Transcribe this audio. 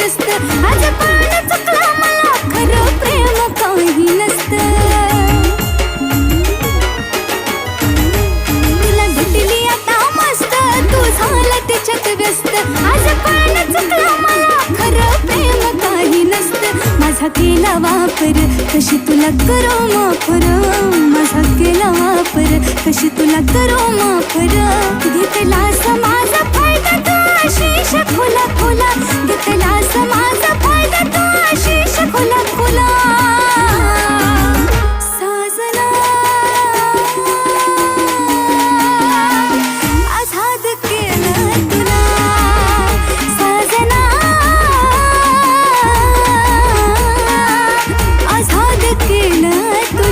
नसतं. आज पण चुकलं मला, खरं प्रेम काही नसतं. तुला भेटली आता मस्त, तू झाला तिच्यात व्यस्त. आज पण चुकलं मला, खरं प्रेम काही नसतं. माझा केला वापर, कशी तुला करू माफर. माझा केला वापर, कशी तुला करू माफर. घेतला समा